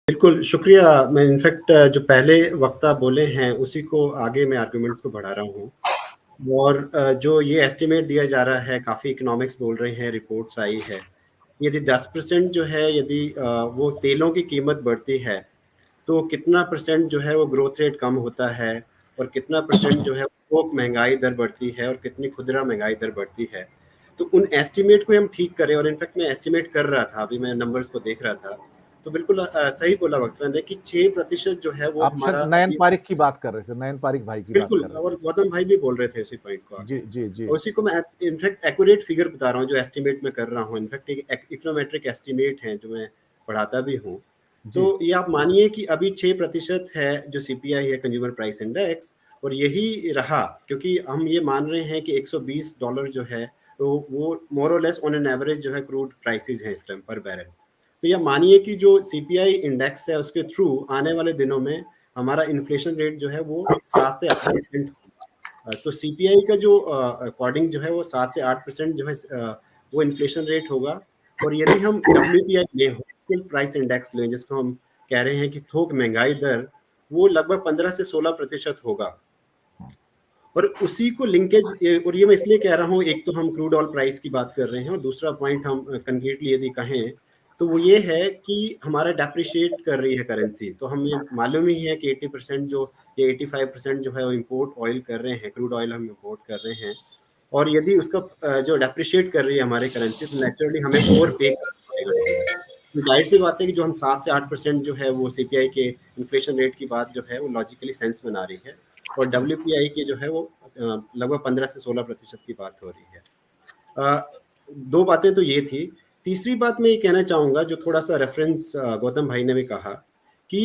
बिल्कुल, शुक्रिया। मैं इनफैक्ट जो पहले वक्ता बोले हैं, उसी को आगे मैं आर्गुमेंट्स को बढ़ा रहा हूँ। और जो ये एस्टिमेट दिया जा रहा है, काफ़ी इकोनॉमिक्स बोल रहे हैं, रिपोर्ट्स आई है। यदि 10% जो है, यदि वो तेलों की कीमत बढ़ती है, तो कितना परसेंट जो है वो ग्रोथ रेट कम होता है, और कितना परसेंट जो है वो महँगाई दर बढ़ती है, और कितनी खुदरा महँगाई दर बढ़ती है। तो उन एस्टिमेट को हम ठीक करें, और इनफैक्ट मैं एस्टिमेट कर रहा था, अभी मैं नंबर्स को देख रहा था, तो बिल्कुल सही बोला वक्ता ने कि 6% जो है वो आप हमारा शायद नयन अभी पारिक की बात कर रहे थे, नयन पारिक भाई की बात बिल्कुल, कर रहे और गौतम भाई भी बोल रहे थे उसी पॉइंट को थे। आगे। जी जी जी और उसी को मैं इनफैक्ट एक्यूरेट फिगर बता रहा हूँ, जो एस्टिमेट मैं कर रहा हूँ। इनफैक्ट एक इकोनोमेट्रिक एस्टिमेट है, जो मैं पढ़ाता भी हूँ। तो जी ये आप मानिए कि अभी 6% है जो सीपीआई है, कंज्यूमर प्राइस इंडेक्स, और यही रहा, क्योंकि हम ये मान रहे हैं कि $120 जो है, तो वो मोर और लेस ऑन एन एवरेज जो है क्रूड प्राइसेस है इस टाइम पर बैरल। तो ये मानिए कि जो सीपीआई इंडेक्स है, उसके थ्रू आने वाले दिनों में हमारा इन्फ्लेशन रेट जो है वो 7 से 8%। तो सीपीआई का जो अकॉर्डिंग जो है वो 7 से 8% जो है वो इन्फ्लेशन रेट होगा। और यदि हम डब्ल्यूपीआई लें, होलसेल प्राइस इंडेक्स लें, जिसको हम कह रहे हैं कि थोक महंगाई दर, वो लगभग 15 से 16% होगा। और उसी को लिंकेज, और ये मैं इसलिए कह रहा हूँ, एक तो हम क्रूड ऑयल प्राइस की बात कर रहे हैं, और दूसरा पॉइंट हम कंक्रीटली यदि कहें, तो वो ये है कि हमारा डेप्रिशिएट कर रही है करेंसी। तो हम ये मालूम ही है कि 80% जो, ये 85% जो है वो इम्पोर्ट ऑयल कर रहे हैं, क्रूड ऑयल हम इम्पोर्ट कर रहे हैं। और यदि उसका जो डेप्रिशिएट कर रही है हमारी करेंसी, तो नेचुरली हमें और पे करना पड़ेगा डॉलर। तो जाहिर सी बात है कि जो हम 7 से 8% जो है वो सीपीआई के इन्फ्लेशन रेट की बात जो है वो लॉजिकली सेंस बना रही है। और डब्ल्यूपीआई की जो है वो लगभग 15 से 16% की बात हो रही है। दो बातें तो ये थी। तीसरी बात मैं ये कहना चाहूँगा, जो थोड़ा सा रेफरेंस गौतम भाई ने भी कहा, कि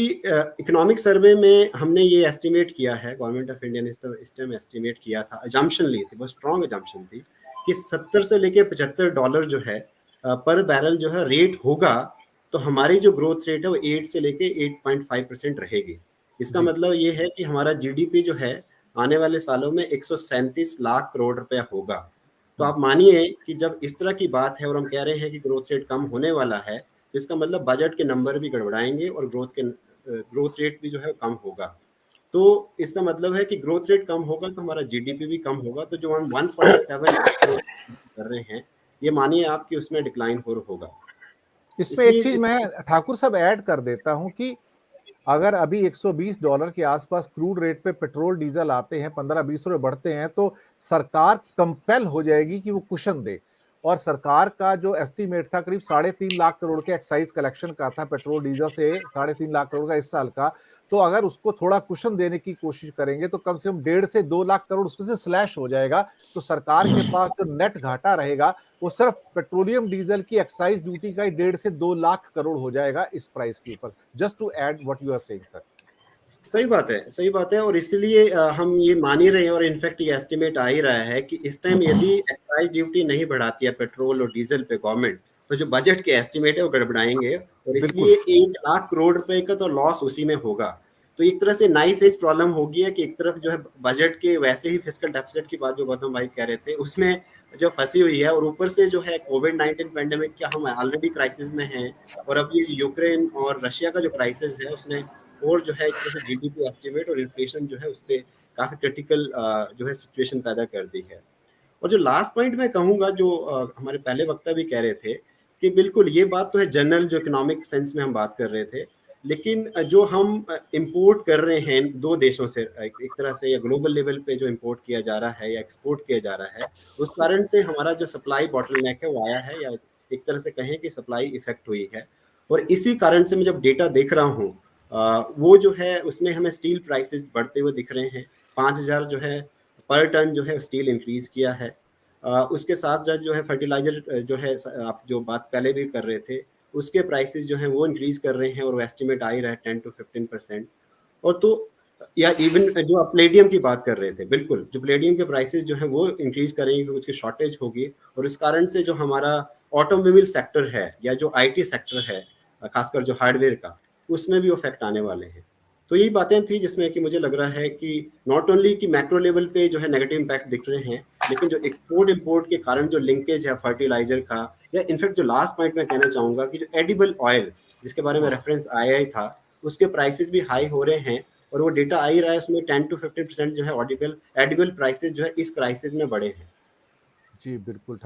इकोनॉमिक सर्वे में हमने ये एस्टिमेट किया है, गवर्नमेंट ऑफ इंडिया ने इस टाइम एस्टिमेट किया था, अजम्पशन ली थी, बहुत स्ट्रॉन्ग अजम्पशन थी, कि 70 से लेके $75 जो है पर बैरल जो है रेट होगा, तो हमारी जो ग्रोथ रेट है वो 8 से लेके 8.5% रहेगी। इसका जी मतलब ये है कि हमारा जीडीपी जो है आने वाले सालों में 137 लाख करोड़ रुपया होगा। तो आप मानिए कि जब इस तरह की बात है, और हम कह रहे हैं कि ग्रोथ रेट कम होने वाला है, तो इसका मतलब बजट के नंबर भी गड़बड़ाएंगे, और ग्रोथ रेट भी जो है कम होगा। तो इसका मतलब है कि ग्रोथ रेट कम होगा तो हमारा जीडीपी भी कम होगा। तो जो हम 147 लाख करोड़ कर रहे हैं, ये मानिए आप कि उसमें डिक्लाइन हो होगा। इसमें एक इसलिए चीज मैं ठाकुर साहब ऐड कर देता हूं कि अगर अभी $120 के आसपास क्रूड रेट पे पेट्रोल डीजल आते हैं, 15-20 रुपए बढ़ते हैं, तो सरकार कंपेल हो जाएगी कि वो कुशन दे। और सरकार का जो एस्टीमेट था करीब 3.5 लाख करोड़ के एक्साइज कलेक्शन का था पेट्रोल डीजल से, 3.5 लाख करोड़ का इस साल का। तो अगर उसको थोड़ा कुशन देने की कोशिश करेंगे तो कम से कम 1.5 से 2 लाख करोड़ उसमें से स्लैश हो जाएगा। तो सरकार के पास जो नेट घाटा रहेगा वो सिर्फ पेट्रोलियम डीजल की एक्साइज ड्यूटी का ही 1.5 से 2 लाख करोड़ हो जाएगा इस प्राइस के ऊपर। Just to add what you are saying sir. सही बात है, सही बात है। और इसलिए हम ये मान ही रहे हैं, और इनफैक्ट ये एस्टिमेट आ ही रहा है कि इस टाइम यदि एक्साइज ड्यूटी नहीं बढ़ाती है पेट्रोल और डीजल पे गवर्नमेंट, तो जो बजट के एस्टिमेट है वो गड़बड़ाएंगे, और बिल्कुल इसलिए 1 लाख करोड़ रुपए का तो लॉस उसी में होगा। तो एक तरह से नाइफ एज प्रॉब्लम होगी है कि एक तरफ जो है बजट के वैसे ही फिस्कल डेफिसिट की बात जो गौतम भाई कह रहे थे, उसमें जो फंसी हुई है, और ऊपर से जो है कोविड-19 पैंडेमिक क्या हम ऑलरेडी क्राइसिस में हैं, और अब ये यूक्रेन और रशिया का जो क्राइसिस है, उसने और जो है एक तरह से जीडीपी एस्टिमेट और इन्फ्लेशन जो है उस पर काफ़ी क्रिटिकल जो है सिचुएशन पैदा कर दी है। और जो लास्ट पॉइंट मैं कहूँगा, जो हमारे पहले वक्ता भी कह रहे थे, कि बिल्कुल ये बात तो है, जनरल जो इकोनॉमिक सेंस में हम बात कर रहे थे, लेकिन जो हम इंपोर्ट कर रहे हैं दो देशों से, एक तरह से, या ग्लोबल लेवल पे जो इंपोर्ट किया जा रहा है या एक्सपोर्ट किया जा रहा है, उस कारण से हमारा जो सप्लाई बॉटलनेक है वो आया है, या एक तरह से कहें कि सप्लाई इफेक्ट हुई है। और इसी कारण से मैं जब डेटा देख रहा हूँ, वो जो है उसमें हमें स्टील प्राइसेस बढ़ते हुए दिख रहे हैं। 5,000 जो है पर टन जो है स्टील इंक्रीज किया है। उसके साथ साथ जो है फर्टिलाइजर जो है, आप जो बात पहले भी कर रहे थे, उसके प्राइसेस जो हैं वो इंक्रीज कर रहे हैं, और वो एस्टिमेट आ ही रहा है 10 to 15%। और तो, या इवन जो आप प्लेडियम की बात कर रहे थे, बिल्कुल जो प्लेडियम के प्राइसेस जो हैं वो इंक्रीज करेंगे, क्योंकि उसकी शॉर्टेज होगी। और इस कारण से जो हमारा ऑटोमोबाइल सेक्टर है, या जो आईटी सेक्टर है, खासकर जो हार्डवेयर का, उसमें भी इफेक्ट आने वाले हैं। तो यही बातें थी जिसमें कि मुझे लग रहा है कि नॉट ओनली कि मैक्रो लेवल पे जो है नेगेटिव इम्पैक्ट दिख रहे हैं, लेकिन जो एक्सपोर्ट इंपोर्ट के कारण जो लिंकेज है फर्टिलाइजर का, या इनफैक्ट जो लास्ट पॉइंट मैं कहना चाहूँगा कि जो एडिबल ऑयल, जिसके बारे में रेफरेंस आया ही था, उसके प्राइसेस भी हाई हो रहे हैं और वो डेटा आ ही रहा है, उसमें 10 to 15% जो है ऑडिबल एडिबल प्राइसेस जो है इस क्राइसिस में बढ़े हैं। जी, बिल्कुल।